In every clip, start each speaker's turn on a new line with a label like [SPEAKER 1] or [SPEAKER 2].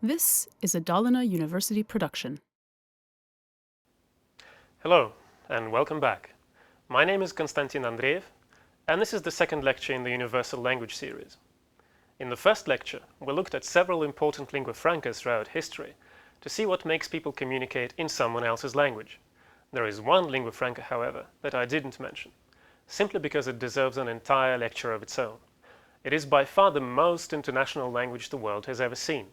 [SPEAKER 1] This is a Dalarna University production.
[SPEAKER 2] Hello, and welcome back. My name is Konstantin Andreev, and this is the second lecture in the Universal Language series. In the first lecture, we looked at several important lingua francas throughout history to see what makes people communicate in someone else's language. There is one lingua franca, however, that I didn't mention, simply because it deserves an entire lecture of its own. It is by far the most international language the world has ever seen,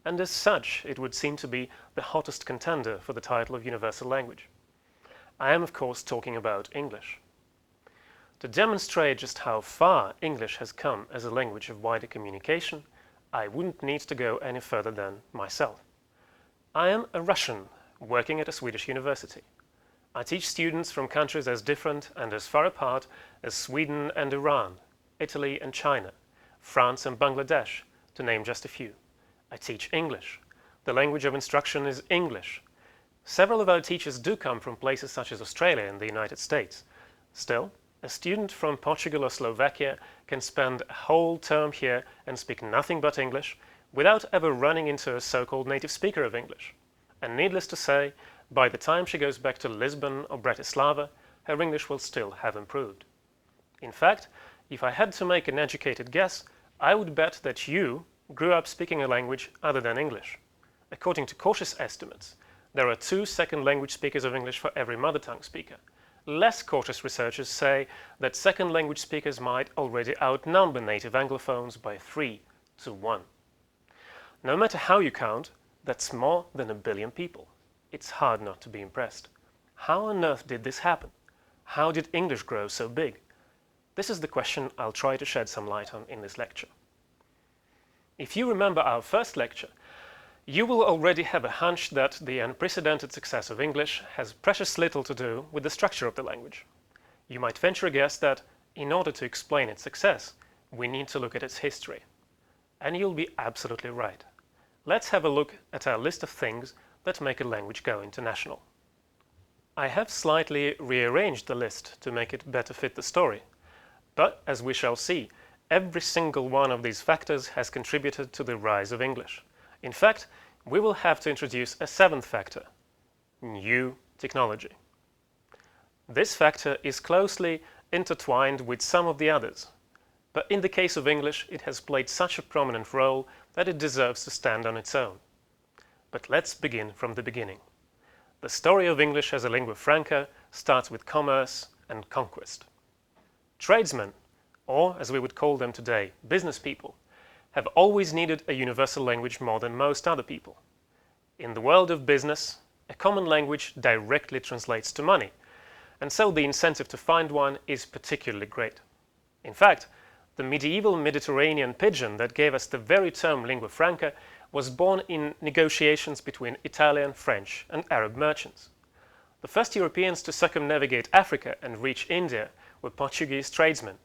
[SPEAKER 2] and as such, it would seem to be the hottest contender for the title of universal language. I am, of course, talking about English. To demonstrate just how far English has come as a language of wider communication, I wouldn't need to go any further than myself. I am a Russian working at a Swedish university. I teach students from countries as different and as far apart as Sweden and Iran, Italy and China, France and Bangladesh, to name just a few. I teach English. The language of instruction is English. Several of our teachers do come from places such as Australia and the United States. Still, a student from Portugal or Slovakia can spend a whole term here and speak nothing but English without ever running into a so-called native speaker of English. And needless to say, by the time she goes back to Lisbon or Bratislava, her English will still have improved. In fact, if I had to make an educated guess, I would bet that you grew up speaking a language other than English. According to cautious estimates, there are 2 second language speakers of English for every mother tongue speaker. Less cautious researchers say that second language speakers might already outnumber native Anglophones by 3 to 1. No matter how you count, that's more than 1 billion people. It's hard not to be impressed. How on earth did this happen? How did English grow so big? This is the question I'll try to shed some light on in this lecture. If you remember our first lecture, you will already have a hunch that the unprecedented success of English has precious little to do with the structure of the language. You might venture a guess that, in order to explain its success, we need to look at its history. And you'll be absolutely right. Let's have a look at our list of things that make a language go international. I have slightly rearranged the list to make it better fit the story. But, as we shall see, every single one of these factors has contributed to the rise of English. In fact, we will have to introduce a 7th factor: new technology. This factor is closely intertwined with some of the others, but in the case of English, it has played such a prominent role that it deserves to stand on its own. But let's begin from the beginning. The story of English as a lingua franca starts with commerce and conquest. Tradesmen, or as we would call them today, business people, have always needed a universal language more than most other people. In the world of business, a common language directly translates to money, and so the incentive to find one is particularly great. In fact, the medieval Mediterranean pidgin that gave us the very term lingua franca was born in negotiations between Italian, French, and Arab merchants. The first Europeans to circumnavigate Africa and reach India were Portuguese tradesmen.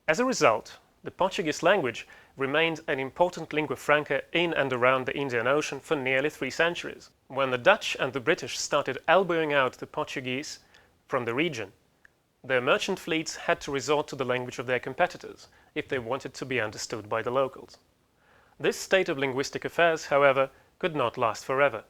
[SPEAKER 2] As a result, the Portuguese language remained an important lingua franca in and around the Indian Ocean for nearly 3 centuries. When the Dutch and the British started elbowing out the Portuguese from the region, their merchant fleets had to resort to the language of their competitors if they wanted to be understood by the locals. This state of linguistic affairs, however, could not last forever.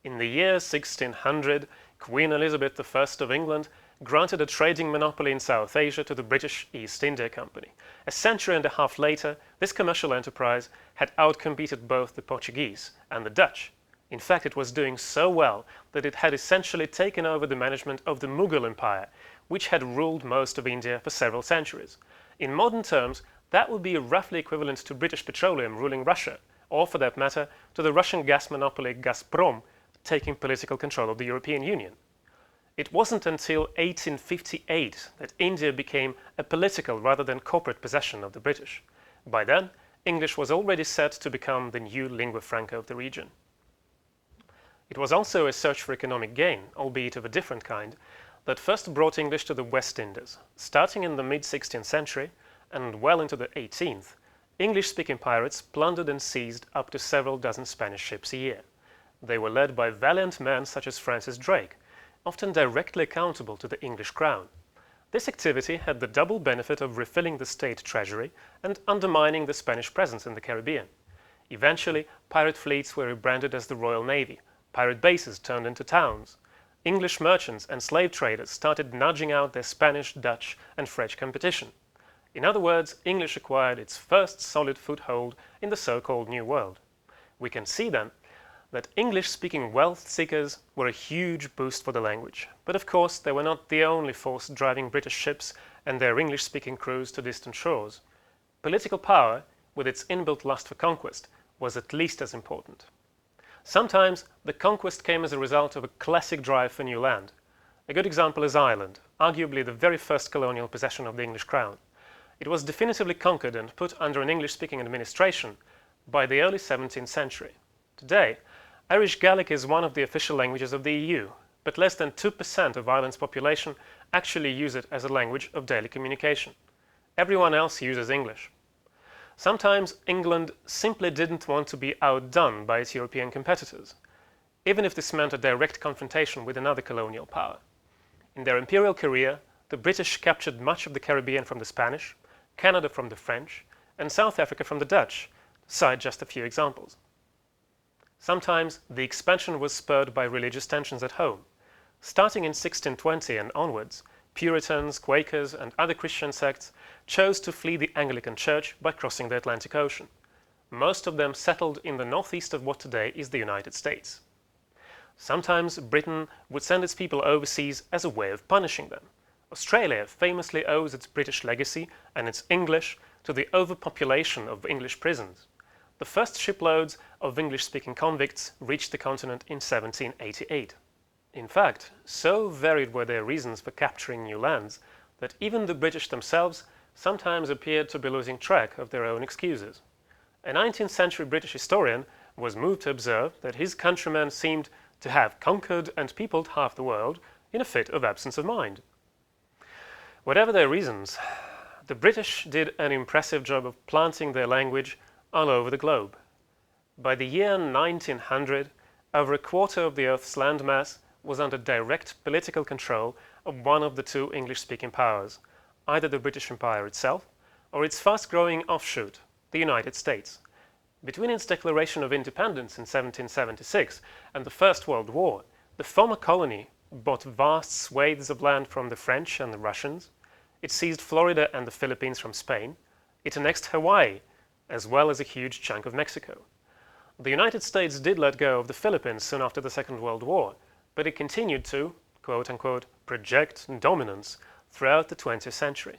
[SPEAKER 2] In the year 1600, Queen Elizabeth I of England granted a trading monopoly in South Asia to the British East India Company. A century and a half later, this commercial enterprise had outcompeted both the Portuguese and the Dutch. In fact, it was doing so well that it had essentially taken over the management of the Mughal Empire, which had ruled most of India for several centuries. In modern terms, that would be roughly equivalent to British Petroleum ruling Russia, or for that matter, to the Russian gas monopoly Gazprom taking political control of the European Union. It wasn't until 1858 that India became a political rather than corporate possession of the British. By then, English was already set to become the new lingua franca of the region. It was also a search for economic gain, albeit of a different kind, that first brought English to the West Indies. Starting in the mid-16th century and well into the 18th, English-speaking pirates plundered and seized up to several dozen Spanish ships a year. They were led by valiant men such as Francis Drake, often directly accountable to the English crown. This activity had the double benefit of refilling the state treasury and undermining the Spanish presence in the Caribbean. Eventually, pirate fleets were rebranded as the Royal Navy, pirate bases turned into towns. English merchants and slave traders started nudging out their Spanish, Dutch, and French competition. In other words, English acquired its first solid foothold in the so-called New World. We can see then that English-speaking wealth seekers were a huge boost for the language. But of course, they were not the only force driving British ships and their English-speaking crews to distant shores. Political power, with its inbuilt lust for conquest, was at least as important. Sometimes the conquest came as a result of a classic drive for new land. A good example is Ireland, arguably the very first colonial possession of the English crown. It was definitively conquered and put under an English-speaking administration by the early 17th century. Today, Irish Gaelic is one of the official languages of the EU, but less than 2% of Ireland's population actually use it as a language of daily communication. Everyone else uses English. Sometimes England simply didn't want to be outdone by its European competitors, even if this meant a direct confrontation with another colonial power. In their imperial career, the British captured much of the Caribbean from the Spanish, Canada from the French, and South Africa from the Dutch, to cite just a few examples. Sometimes the expansion was spurred by religious tensions at home. Starting in 1620 and onwards, Puritans, Quakers, and other Christian sects chose to flee the Anglican Church by crossing the Atlantic Ocean. Most of them settled in the northeast of what today is the United States. Sometimes Britain would send its people overseas as a way of punishing them. Australia famously owes its British legacy and its English to the overpopulation of English prisons. The first shiploads of English-speaking convicts reached the continent in 1788. In fact, so varied were their reasons for capturing new lands that even the British themselves sometimes appeared to be losing track of their own excuses. A 19th century British historian was moved to observe that his countrymen seemed to have conquered and peopled half the world in a fit of absence of mind. Whatever their reasons, the British did an impressive job of planting their language all over the globe. By the year 1900, over a quarter of the Earth's landmass was under direct political control of one of the two English-speaking powers, either the British Empire itself or its fast-growing offshoot, the United States. Between its declaration of independence in 1776 and the First World War, the former colony bought vast swathes of land from the French and the Russians. It seized Florida and the Philippines from Spain. It annexed Hawaii, as well as a huge chunk of Mexico. The United States did let go of the Philippines soon after the Second World War, but it continued to, quote-unquote, project dominance throughout the 20th century.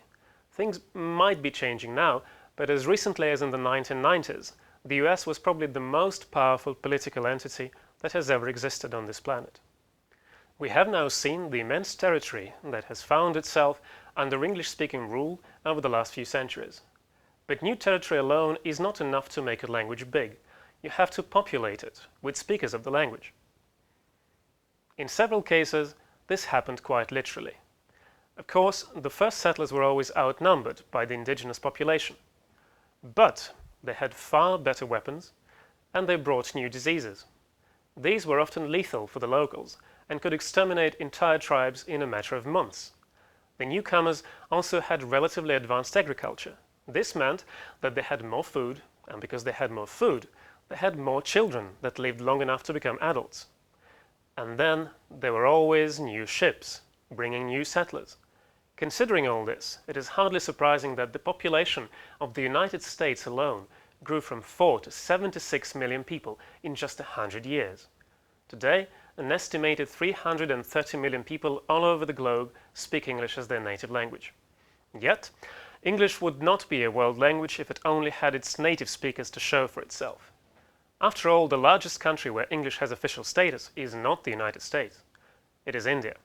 [SPEAKER 2] Things might be changing now, but as recently as in the 1990s, the US was probably the most powerful political entity that has ever existed on this planet. We have now seen the immense territory that has found itself under English-speaking rule over the last few centuries. But new territory alone is not enough to make a language big. You have to populate it with speakers of the language. In several cases, this happened quite literally. Of course, the first settlers were always outnumbered by the indigenous population. But they had far better weapons, and they brought new diseases. These were often lethal for the locals and could exterminate entire tribes in a matter of months. The newcomers also had relatively advanced agriculture. This meant that they had more food, and because they had more food, they had more children that lived long enough to become adults. And then there were always new ships, bringing new settlers. Considering all this, it is hardly surprising that the population of the United States alone grew from 4 to 76 million people in just 100 years. Today, an estimated 330 million people all over the globe speak English as their native language. Yet, English would not be a world language if it only had its native speakers to show for itself. After all, the largest country where English has official status is not the United States. It is India.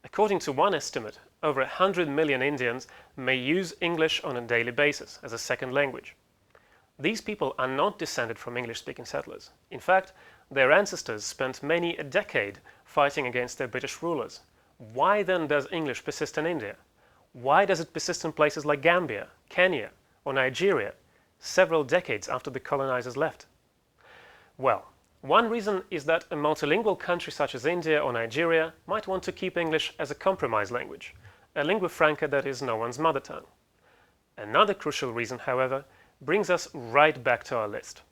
[SPEAKER 2] According to one estimate, over 100 million Indians may use English on a daily basis as a second language. These people are not descended from English-speaking settlers. In fact, their ancestors spent many a decade fighting against their British rulers. Why then does English persist in India? Why does it persist in places like Gambia, Kenya, or Nigeria, several decades after the colonizers left? Well, one reason is that a multilingual country such as India or Nigeria might want to keep English as a compromise language, a lingua franca that is no one's mother tongue. Another crucial reason, however, brings us right back to our list.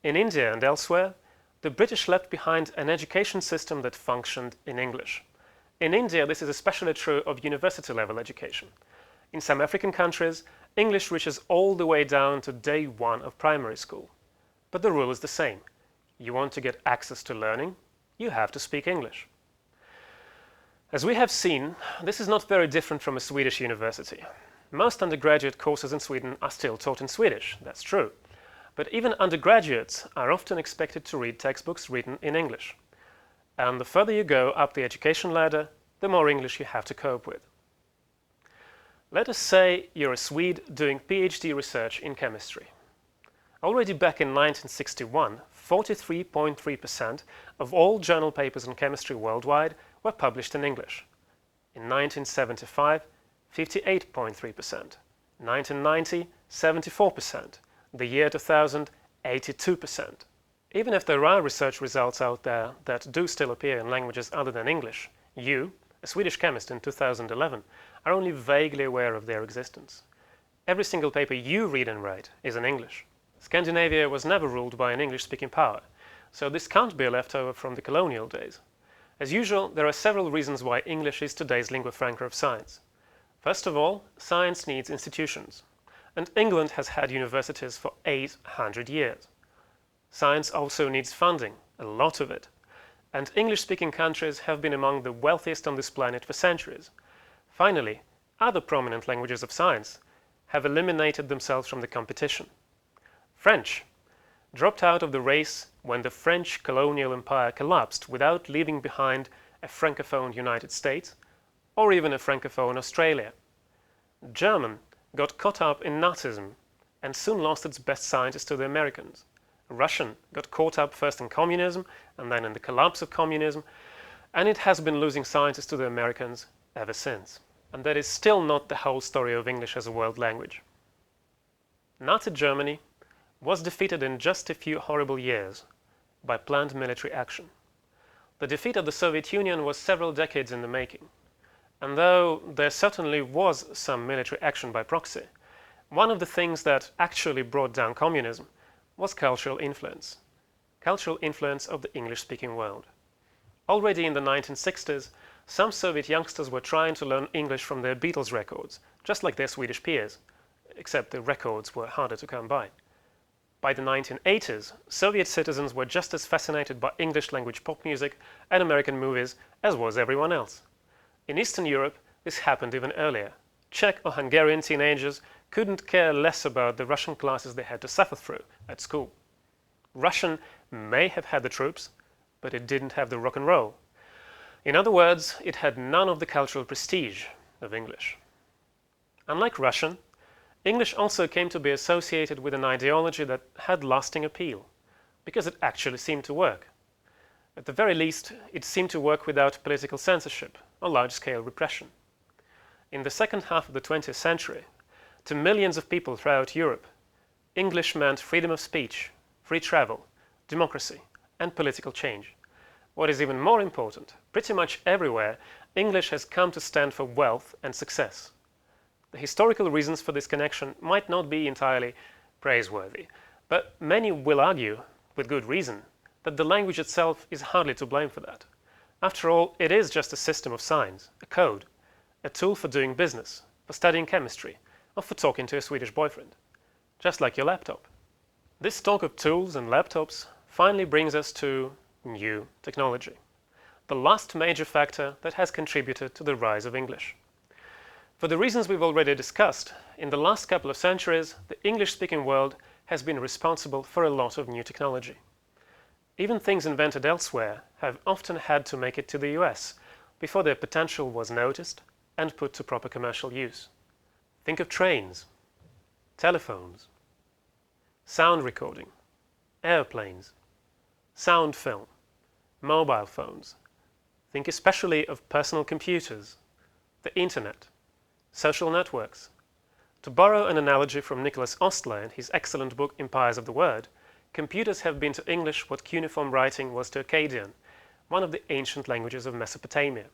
[SPEAKER 2] In India and elsewhere, the British left behind an education system that functioned in English. In India, this is especially true of university-level education. In some African countries, English reaches all the way down to day one of primary school. But the rule is the same. You want to get access to learning, you have to speak English. As we have seen, this is not very different from a Swedish university. Most undergraduate courses in Sweden are still taught in Swedish, that's true. But even undergraduates are often expected to read textbooks written in English. And the further you go up the education ladder, the more English you have to cope with. Let us say you're a Swede doing PhD research in chemistry. Already back in 1961, 43.3% of all journal papers on chemistry worldwide were published in English. In 1975, 58.3%. 1990, 74%. The year 2000, 82%. Even if there are research results out there that do still appear in languages other than English, you, a Swedish chemist in 2011, are only vaguely aware of their existence. Every single paper you read and write is in English. Scandinavia was never ruled by an English-speaking power, so this can't be a leftover from the colonial days. As usual, there are several reasons why English is today's lingua franca of science. First of all, science needs institutions, and England has had universities for 800 years. Science also needs funding, a lot of it, and English-speaking countries have been among the wealthiest on this planet for centuries. Finally, other prominent languages of science have eliminated themselves from the competition. French dropped out of the race when the French colonial empire collapsed without leaving behind a francophone United States or even a francophone Australia. German got caught up in Nazism and soon lost its best scientists to the Americans. Russian got caught up first in communism and then in the collapse of communism, and it has been losing scientists to the Americans ever since. And that is still not the whole story of English as a world language. Nazi Germany was defeated in just a few horrible years by planned military action. The defeat of the Soviet Union was several decades in the making, and though there certainly was some military action by proxy, one of the things that actually brought down communism was cultural influence of the English-speaking world. Already in the 1960s, some Soviet youngsters were trying to learn English from their Beatles records, just like their Swedish peers, except the records were harder to come by. By the 1980s, Soviet citizens were just as fascinated by English-language pop music and American movies as was everyone else. In Eastern Europe, this happened even earlier. Czech or Hungarian teenagers couldn't care less about the Russian classes they had to suffer through at school. Russian may have had the troops, but it didn't have the rock and roll. In other words, it had none of the cultural prestige of English. Unlike Russian, English also came to be associated with an ideology that had lasting appeal, because it actually seemed to work. At the very least, it seemed to work without political censorship or large-scale repression. In the second half of the 20th century, to millions of people throughout Europe, English meant freedom of speech, free travel, democracy, and political change. What is even more important, pretty much everywhere, English has come to stand for wealth and success. The historical reasons for this connection might not be entirely praiseworthy, but many will argue, with good reason, that the language itself is hardly to blame for that. After all, it is just a system of signs, a code, a tool for doing business, for studying chemistry, or for talking to a Swedish boyfriend. Just like your laptop. This talk of tools and laptops finally brings us to new technology, the last major factor that has contributed to the rise of English. For the reasons we've already discussed, in the last couple of centuries, the English-speaking world has been responsible for a lot of new technology. Even things invented elsewhere have often had to make it to the US before their potential was noticed and put to proper commercial use. Think of trains, telephones, sound recording, airplanes, sound film, mobile phones. Think especially of personal computers, the internet, social networks. To borrow an analogy from Nicholas Ostler in his excellent book Empires of the Word, computers have been to English what cuneiform writing was to Akkadian, one of the ancient languages of Mesopotamia.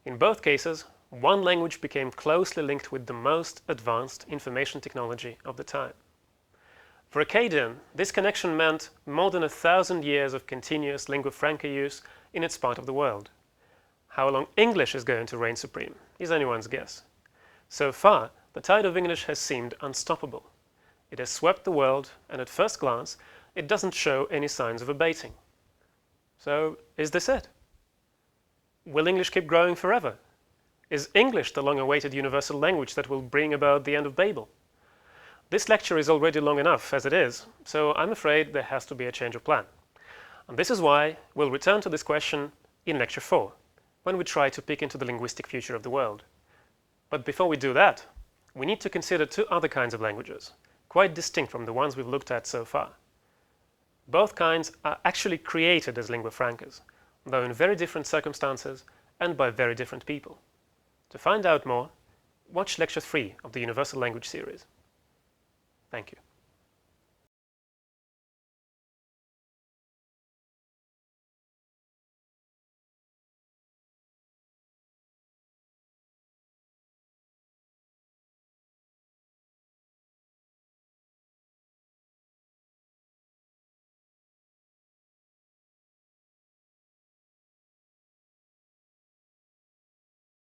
[SPEAKER 2] In both cases, one language became closely linked with the most advanced information technology of the time. For Acadian, this connection meant more than 1,000 years of continuous lingua franca use in its part of the world. How long English is going to reign supreme is anyone's guess. So far, the tide of English has seemed unstoppable. It has swept the world, and at first glance, it doesn't show any signs of abating. So, is this it? Will English keep growing forever? Is English the long-awaited universal language that will bring about the end of Babel? This lecture is already long enough as it is, so I'm afraid there has to be a change of plan. And this is why we'll return to this question in Lecture 4, when we try to peek into the linguistic future of the world. But before we do that, we need to consider two other kinds of languages, quite distinct from the ones we've looked at so far. Both kinds are actually created as lingua francas, though in very different circumstances and by very different people. To find out more, watch Lecture 3 of the Universal Language series. Thank you.